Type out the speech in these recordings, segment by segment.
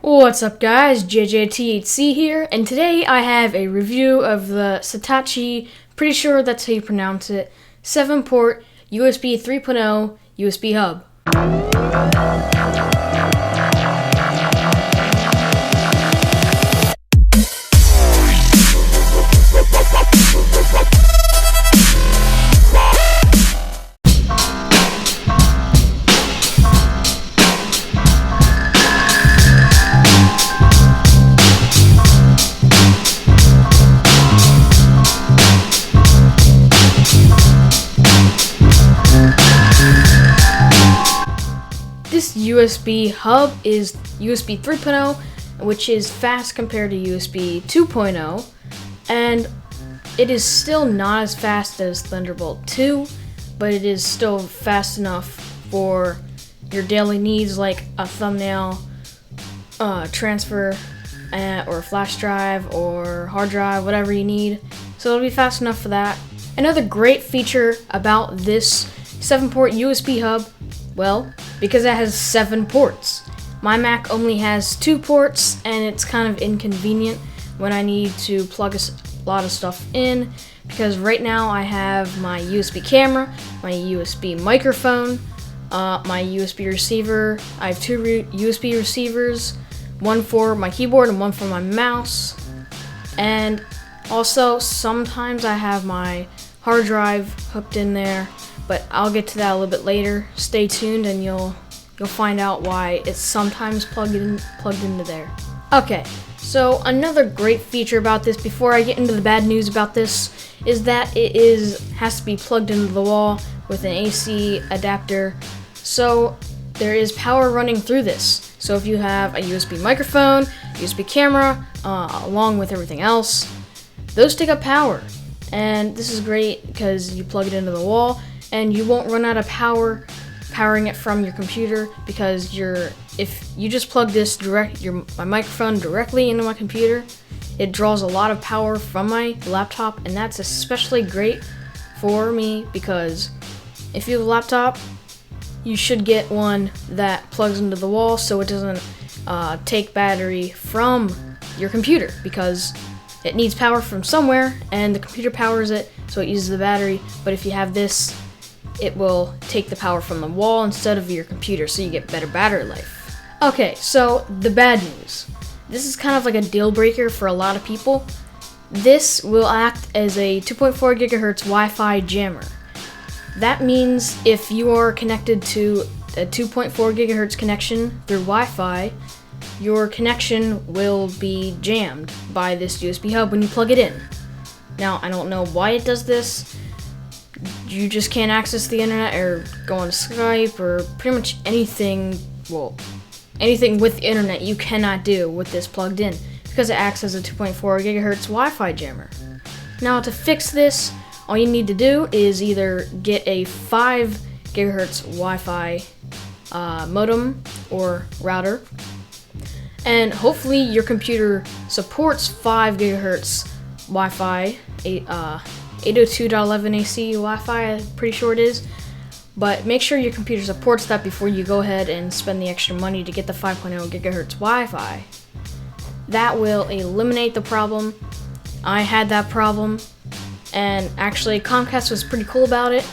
What's up guys, JJTHC here, and today I have a review of the Satechi, pretty sure that's how you pronounce it, 7-port USB 3.0 USB hub. This USB hub is USB 3.0, which is fast compared to USB 2.0, and it is still not as fast as Thunderbolt 2, but it is still fast enough for your daily needs like a thumbnail transfer or a flash drive or hard drive, whatever you need. So it'll be fast enough for that. Another great feature about this 7-port USB hub, well, because it has 7 ports. My Mac only has 2 ports, and it's kind of inconvenient when I need to plug a lot of stuff in, because right now I have my USB camera, my USB microphone, my USB receiver. I have 2 USB receivers, one for my keyboard and one for my mouse. And also sometimes I have my hard drive hooked in there, but I'll get to that a little bit later. Stay tuned and you'll find out why it's sometimes plugged into there. Okay, so another great feature about this, before I get into the bad news about this, is that it has to be plugged into the wall with an AC adapter, so there is power running through this. So if you have a USB microphone, USB camera, along with everything else, those take up power. And this is great because you plug it into the wall and you won't run out of powering it from your computer, because if you just plug this my microphone directly into my computer, it draws a lot of power from my laptop, and that's especially great for me because if you have a laptop, you should get one that plugs into the wall so it doesn't take battery from your computer, because it needs power from somewhere and the computer powers it, so it uses the battery. But if you have this, it will take the power from the wall instead of your computer, so you get better battery life. Okay, so the bad news. This is kind of like a deal breaker for a lot of people. This will act as a 2.4 gigahertz Wi-Fi jammer. That means if you are connected to a 2.4 gigahertz connection through Wi-Fi, your connection will be jammed by this USB hub when you plug it in. Now, I don't know why it does this. You just can't access the internet or go on Skype or pretty much anything, anything with the internet you cannot do with this plugged in, because it acts as a 2.4 gigahertz Wi-Fi jammer. Now, to fix this, all you need to do is either get a 5 gigahertz Wi-Fi modem or router, and hopefully your computer supports 5 gigahertz Wi-Fi, 802.11ac Wi-Fi, I'm pretty sure it is. But make sure your computer supports that before you go ahead and spend the extra money to get the 5.0 gigahertz Wi-Fi. That will eliminate the problem. I had that problem, and actually Comcast was pretty cool about it.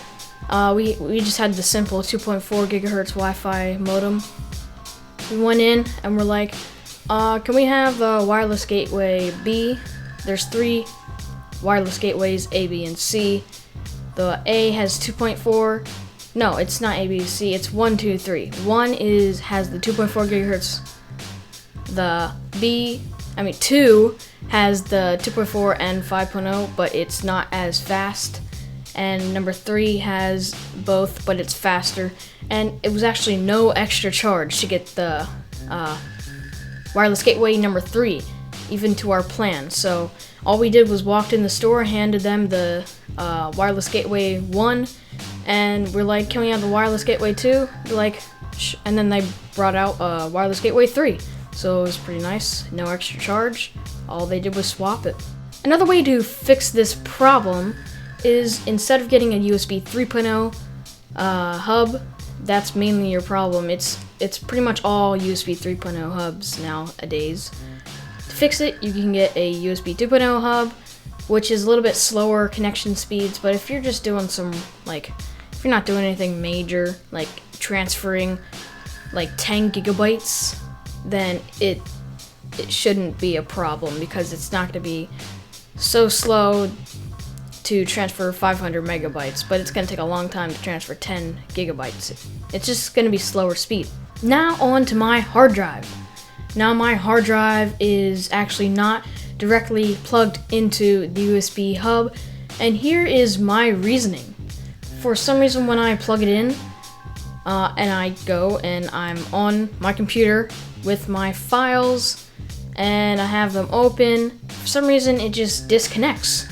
We just had the simple 2.4 gigahertz Wi-Fi modem. We went in and we're like, can we have the wireless gateway B? There's 3 wireless gateways, A, B, and C. The A has 2.4. No, it's not A, B, C. It's 1, 2, 3. 1 has the 2.4 gigahertz. The 2 has the 2.4 and 5.0, but it's not as fast. And number 3 has both, but it's faster. And it was actually no extra charge to get the wireless gateway number 3, even to our plan. So all we did was walked in the store, handed them the wireless gateway 1, and we're like, can we have the wireless gateway 2? They're like, and then they brought out wireless gateway 3. So it was pretty nice, no extra charge. All they did was swap it. Another way to fix this problem is, instead of getting a USB 3.0 hub, that's mainly your problem. It's it's pretty much all USB 3.0 hubs nowadays. To fix it, you can get a USB 2.0 hub, which is a little bit slower connection speeds, but if you're just doing some, like, if you're not doing anything major, like transferring like 10 gigabytes, then it shouldn't be a problem, because it's not going to be so slow to transfer 500 megabytes, but it's going to take a long time to transfer 10 gigabytes. It's just going to be slower speed. Now on to my hard drive. Now my hard drive is actually not directly plugged into the USB hub, and here is my reasoning. For some reason, when I plug it in and I go and I'm on my computer with my files and I have them open, for some reason it just disconnects.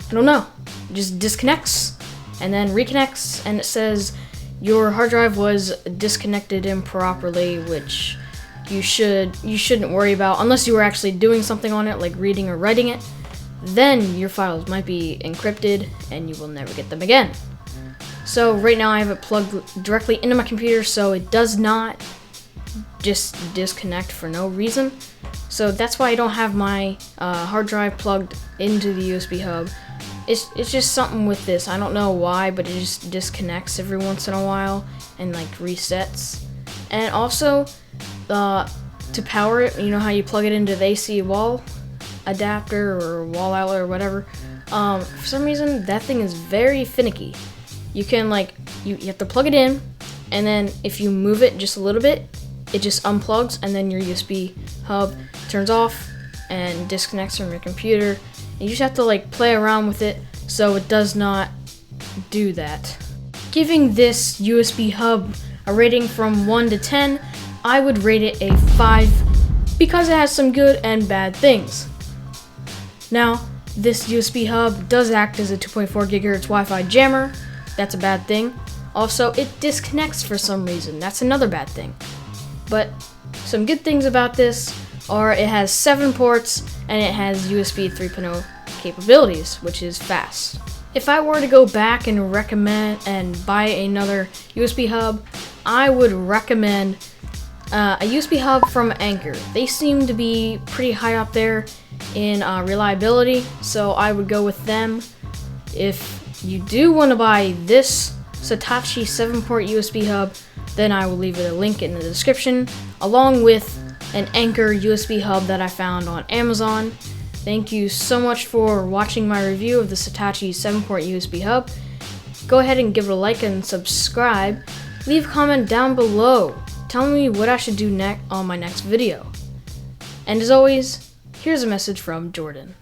I don't know, it just disconnects and then reconnects, and it says your hard drive was disconnected improperly, which you shouldn't worry about unless you were actually doing something on it, like reading or writing it. Then your files might be encrypted and you will never get them again. So right now I have it plugged directly into my computer, so it does not just disconnect for no reason. So that's why I don't have my hard drive plugged into the USB hub. It's just something with this. I don't know why, but it just disconnects every once in a while and like resets. And also, to power it, you know how you plug it into the AC wall adapter or wall outlet or whatever. For some reason, that thing is very finicky. You can you have to plug it in, and then if you move it just a little bit, it just unplugs, and then your USB hub turns off and disconnects from your computer. And you just have to play around with it so it does not do that. Giving this USB hub a rating from 1 to 10, I would rate it a 5 because it has some good and bad things. Now, this USB hub does act as a 2.4 gigahertz Wi-Fi jammer. That's a bad thing. Also, it disconnects for some reason. That's another bad thing. But some good things about this are it has 7 ports and it has USB 3.0 capabilities, which is fast. If I were to go back and recommend and buy another USB hub, I would recommend a USB hub from Anker. They seem to be pretty high up there in reliability, so I would go with them. If you do want to buy this Satechi 7-port USB hub, then I will leave a link in the description, along with an Anker USB hub that I found on Amazon. Thank you so much for watching my review of the Satechi 7-port USB hub. Go ahead and give it a like and subscribe. Leave a comment down below. Tell me what I should do next on my next video. And as always, here's a message from Jordan.